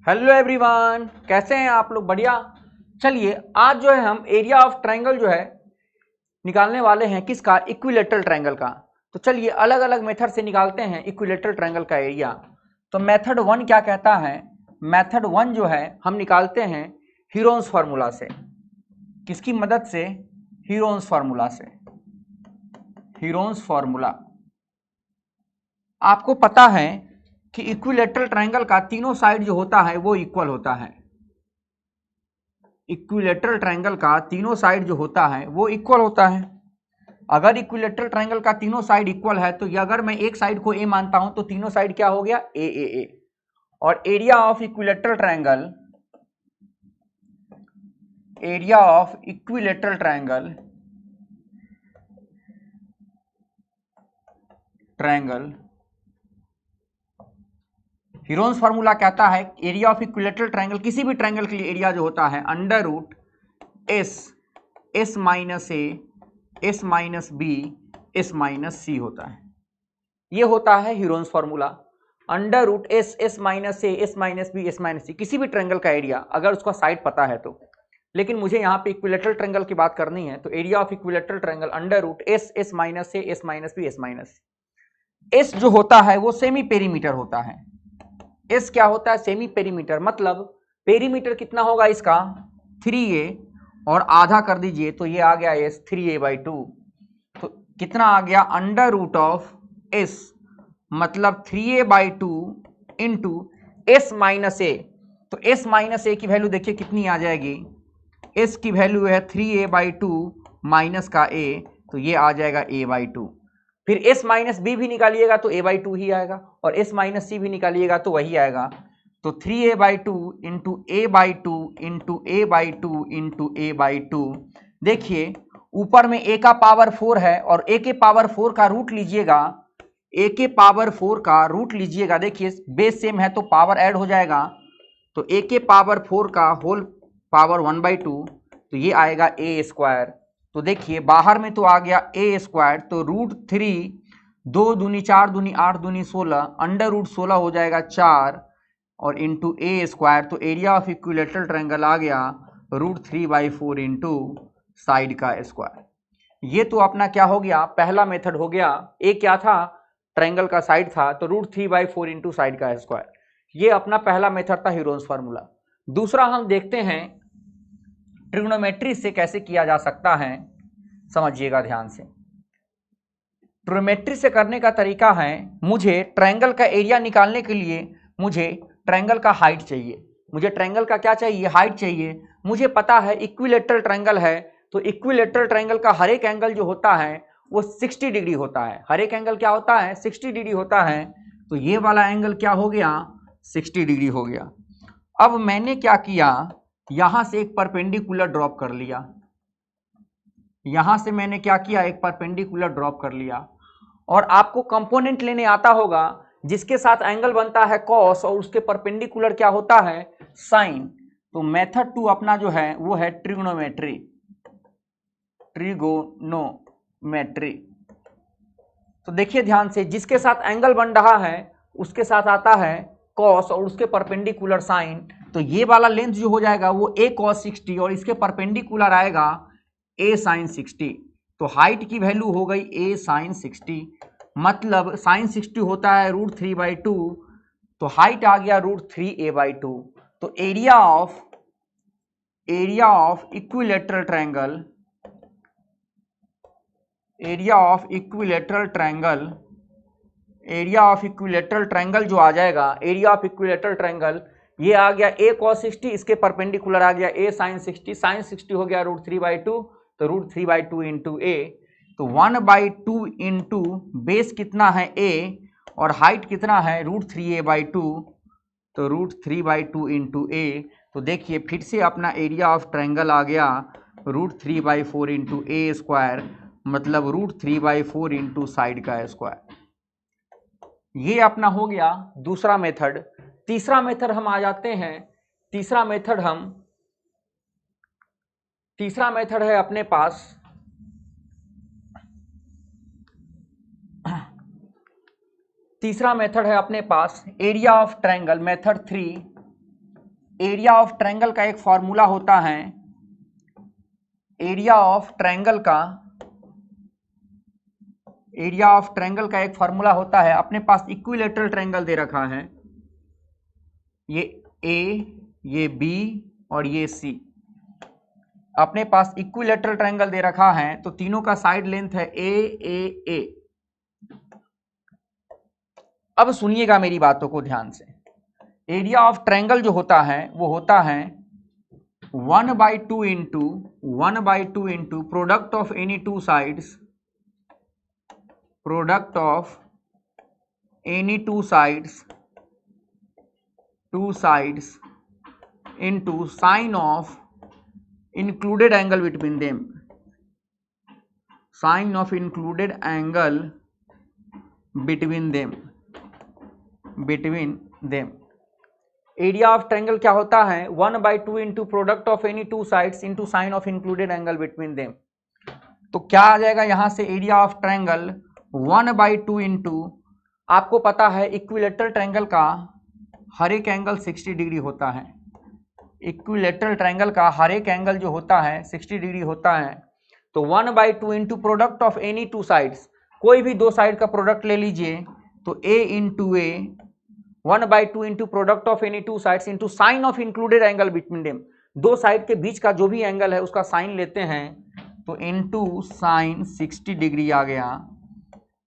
Hello everyone, कैसे हैं आप लोग? बढ़िया। चलिए आज जो है हम एरिया ऑफ ट्रायंगल जो है निकालने वाले हैं। किसका? इक्विलेटरल ट्रायंगल का। तो चलिए अलग अलग मेथड से निकालते हैं इक्विलेटरल ट्रायंगल का एरिया। तो मेथड वन क्या कहता है? मेथड वन जो है हम निकालते हैं हीरोन्स फार्मूला से। किसकी मदद से? हीरोन्स फार्मूला से। Heron's formula. आपको पता है कि इक्विलेटरल ट्रायंगल का तीनों साइड जो होता है वो इक्वल होता है। इक्विलेटरल ट्रायंगल का तीनों साइड जो होता है वो इक्वल होता है। अगर इक्विलेटरल ट्रायंगल का तीनों साइड इक्वल है तो ये अगर मैं एक साइड को ए मानता हूं तो तीनों साइड क्या हो गया? ए ए ए। और area of equilateral triangle, area of equilateral triangle, Heron's formula कहता है एरिया ऑफ इक्विलेटरल ट्रायंगल, किसी भी ट्रायंगल के लिए एरिया जो होता है under root S, S minus ए, S minus B, S minus C होता है। ये होता है Heron's formula. Under root S, S minus ए, S minus B, S minus C, किसी भी ट्रायंगल का एरिया अगर उसका साइड पता है तो। लेकिन मुझे यहाँ पे इक्विलेटरल ट्रायंगल की बात करनी है, तो area of equilateral triangle under root S, S minus A, S minus B, S minus c. S जो होता है वो सेमी पेरीमीटर होता है। एस क्या होता है? Semi perimeter. मतलब पेरीमीटर कितना होगा इसका? 3a, और आधा कर दीजिए तो ये आ गया एस 3a/2। तो कितना आ गया? अंडर रूट ऑफ एस, मतलब 3a/2 इंटू एस माइनस ए। तो एस माइनस ए की वैल्यू देखिए कितनी आ जाएगी। एस की वैल्यू है 3a/2 माइनस का ए, तो ये आ जाएगा a/2। फिर एस माइनस बी भी निकालिएगा तो a/2 ही आएगा, और एस माइनस सी भी निकालिएगा तो वही आएगा। तो 3a/2 into a/2 into a/2 into a/2। देखिए ऊपर में a का पावर 4 है और a के पावर 4 का रूट लीजिएगा। a के पावर 4 का रूट लीजिएगा, देखिए बेस सेम है तो पावर ऐड हो जाएगा। तो a के पावर 4 का होल पावर 1/2, तो ये आएगा a स्क्वायर। तो देखिए बाहर में तो आ गया a स्क्वायर, तो √3, 2 दूनी 4 दूनी 8 दूनी 16, अंडर रूट 16 हो जाएगा 4, और इंटू ए स्क्वायर। तो एरिया ऑफ इक्विलेटरल ट्रायंगल आ गया √3/4 इंटू साइड का स्क्वायर। ये तो अपना क्या हो गया? पहला मेथड हो गया। ए क्या था? ट्रायंगल का साइड था, तो √3/4 इंटू साइड का स्क्वायर। ये अपना पहला मेथड था हीरोन्स फार्मूला। दूसरा हम देखते हैं ट्रिग्नोमेट्री से कैसे किया जा सकता है। समझिएगा ध्यान से। ट्रिग्नोमेट्री से करने का तरीका है, मुझे ट्रायंगल का एरिया निकालने के लिए मुझे ट्रायंगल का हाइट चाहिए। मुझे ट्रायंगल का क्या चाहिए? हाइट चाहिए। मुझे पता है इक्विलेटरल ट्रायंगल है, तो इक्विलेटरल ट्रायंगल का हर एक एंगल जो होता है वो 60 डिग्री होता है। हर एक एंगल क्या होता है? 60 डिग्री होता है। तो ये वाला एंगल क्या हो गया? 60 डिग्री हो गया। अब मैंने क्या किया? यहां से एक परपेंडिकुलर ड्रॉप कर लिया। यहां से मैंने क्या किया? एक परपेंडिकुलर ड्रॉप कर लिया। और आपको कंपोनेंट लेने आता होगा जिसके साथ एंगल बनता है कॉस, और उसके परपेंडिकुलर क्या होता है? साइन। तो मेथड 2 अपना जो है वो है ट्रिग्नोमेट्री। ट्रिगोनोमेट्री। तो देखिए ध्यान से, जिसके साथ एंगल बन रहा है उसके साथ आता है कॉस और उसके परपेंडिकुलर साइन। तो ये वाला लेंथ जो हो जाएगा वो a cos 60, और इसके परपेंडिकुलर आएगा a sin 60। तो हाइट की वैल्यू हो गई a sin 60, मतलब sin 60 होता है √3/2, तो हाइट आ गया √3a/2। तो area of equilateral triangle, area of equilateral triangle जो आ जाएगा, एरिया ऑफ इक्विलेटरल ट्रायंगल, ये आ गया a cos 60, इसके परपेंडिकुलर आ गया a sin 60, sin 60 हो गया √3/2, तो √3/2 इंटू a। तो 1/2 इंटू बेस कितना है a, और हाइट कितना है √3a/2, तो √3/2 इंटू a। तो देखिए फिर से अपना एरिया ऑफ ट्रायंगल आ गया √3/4 इंटू a स्क्वायर, मतलब √3/4 इंटू साइड का स्क्वायर। ये अपना हो गया दूसरा मेथड। तीसरा मेथड हम आ जाते हैं। तीसरा मेथड है अपने पास तीसरा मेथड है अपने पास area of triangle, method 3, area of triangle का एक फॉर्मूला होता है, एरिया ऑफ ट्रायंगल का एक फॉर्मूला होता है। अपने पास इक्विलैटरल ट्रायंगल दे रखा है, ये ए, ये बी और ये सी। अपने पास इक्विलैटरल ट्रायंगल दे रखा है तो तीनों का साइड लेंथ है ए। अब सुनिएगा मेरी बातों को ध्यान से। एरिया ऑफ ट्रायंगल जो होता है वो होता है 1/2 into product of any two sides, product of any two sides into sine of included angle between them, sign of included angle between them। Area of triangle क्या होता है 1/2 into product of any two sides into sine of included angle between them. तो क्या आ जाएगा यहां से area of triangle 1/2 into, आपको पता है इक्विलैटरल ट्रायंगल का हर एक एंगल 60 डिग्री होता है। इक्विलैटरल ट्रायंगल का हर एक एंगल जो होता है 60 डिग्री होता है। तो 1/2 into product of any two sides, कोई भी दो साइड का प्रोडक्ट ले लीजिए तो a into A, 1/2 into product of any two sides into sine of included angle between them. दो साइड के बीच का जो भी एंगल है उसका साइन लेते हैं तो इंटू साइन 60 डिग्री आ गया।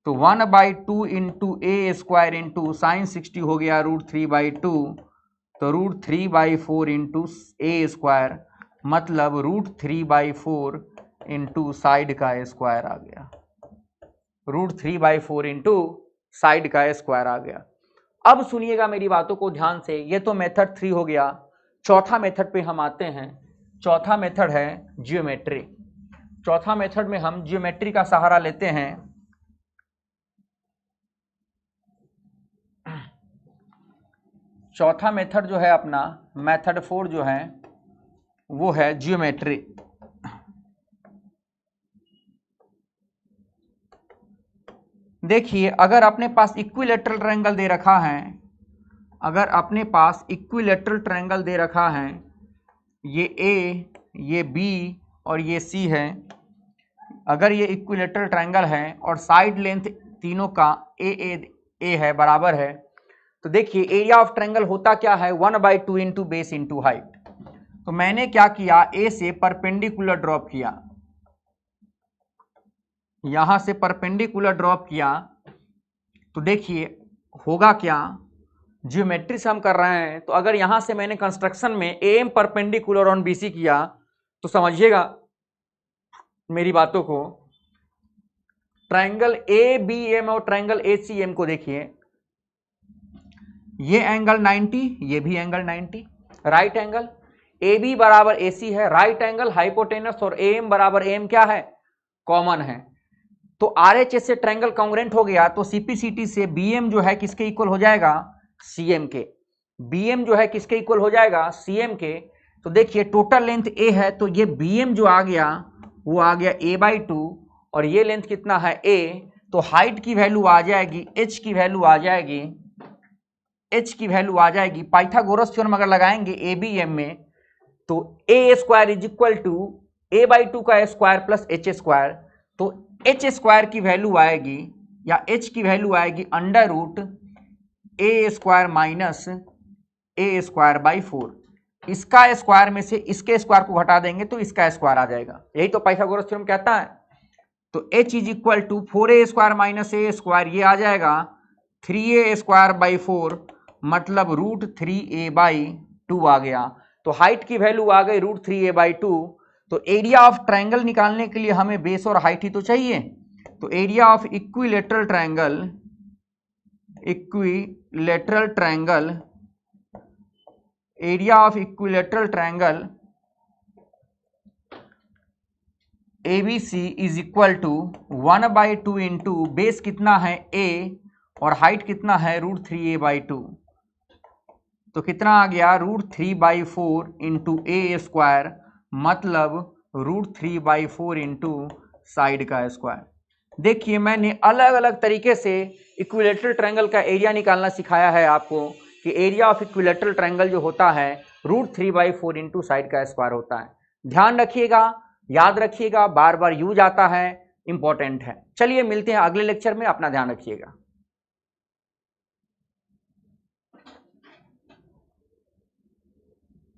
तो 1/2 इंटू ए स्क्वायर इंटू साइन 60 हो गया √3/2, तो √3/4 इंटू ए स्क्वायर, मतलब √3/4 इंटू साइड का स्क्वायर आ गया। √3/4 इंटू साइड का स्क्वायर आ गया। अब सुनिएगा मेरी बातों को ध्यान से। ये तो मेथड 3 हो गया। चौथा मेथड पे हम आते हैं। चौथा मेथड है ज्योमेट्री। चौथा मेथड में हम ज्योमेट्री का सहारा लेते हैं। चौथा मेथड जो है अपना, मेथड 4 जो है वो है ज्योमेट्री। देखिए, अगर अपने पास इक्विलैटरल ट्रायंगल दे रखा है, अगर अपने पास इक्विलैटरल ट्रायंगल दे रखा है, ये ए, ये बी और ये सी है। अगर ये इक्विलैटरल ट्रायंगल है और साइड लेंथ तीनों का ए है, बराबर है, तो देखिए एरिया ऑफ ट्रायंगल होता क्या है 1/2 इंटू बेस इंटू हाइट। तो मैंने क्या किया, ए से परपेंडिकुलर ड्रॉप किया, यहां से परपेंडिकुलर ड्रॉप किया। तो देखिए होगा क्या, ज्योमेट्री से हम कर रहे हैं, तो अगर यहां से मैंने कंस्ट्रक्शन में एम परपेंडिकुलर ऑन बीसी किया तो समझिएगा मेरी बातों को। ट्रायंगल ए बी एम और ट्रायंगल ए सी एम को देखिए, ये एंगल 90, ये भी angle 90, right angle. A B बराबर ए सी है, राइट एंगल हाइपोटेनस, और ए एम बराबर एम क्या है, कॉमन है। तो आर एच एस से ट्रायंगल कांग्रुएंट हो गया, तो सीपीसीटी से बी एम जो है किसके इक्वल हो जाएगा, सी एम के। बी एम जो है किसके इक्वल हो जाएगा, सी एम के। तो देखिए टोटल लेंथ ए है, तो ये बी एम जो आ गया वो आ गया a/2, और ये लेंथ कितना है a। तो हाइट की वैल्यू आ जाएगी, h की वैल्यू आ जाएगी, पाइथागोरस थ्योरम अगर लगाएंगे ए बी एम में, तो a square is equal to a/2 का स्क्वायर प्लस h स्क्वायर। तो h स्क्वायर की वैल्यू आएगी, या h की वैल्यू आएगी √a square minus a square by 4। इसका स्क्वायर में से इसके स्क्वायर को घटा देंगे तो इसका स्क्वायर आ जाएगा, यही तो पाइथागोरस थ्योरम कहता है। तो h is equal to 4a square minus a square, ये आ जाएगा 3a स्क्वायर बाई 4, मतलब √3a/2 आ गया। तो हाइट की वैल्यू आ गई √3a/2। तो एरिया ऑफ ट्रायंगल निकालने के लिए हमें बेस और हाइट ही तो चाहिए। तो area of equilateral triangle, area of equilateral triangle ABC is equal to 1/2 into base कितना है a और हाइट कितना है √3a/2। तो कितना आ गया, √3/4 इंटू ए स्क्वायर, मतलब √3/4 इंटू साइड का स्क्वायर। देखिए मैंने अलग अलग तरीके से इक्विलैटरल ट्रायंगल का एरिया निकालना सिखाया है आपको, कि एरिया ऑफ इक्विलैटरल ट्रायंगल जो होता है √3/4 इंटू साइड का स्क्वायर होता है। ध्यान रखिएगा, याद रखिएगा, बार बार यूज आता है, इंपॉर्टेंट है। चलिए मिलते हैं अगले लेक्चर में, अपना ध्यान रखिएगा।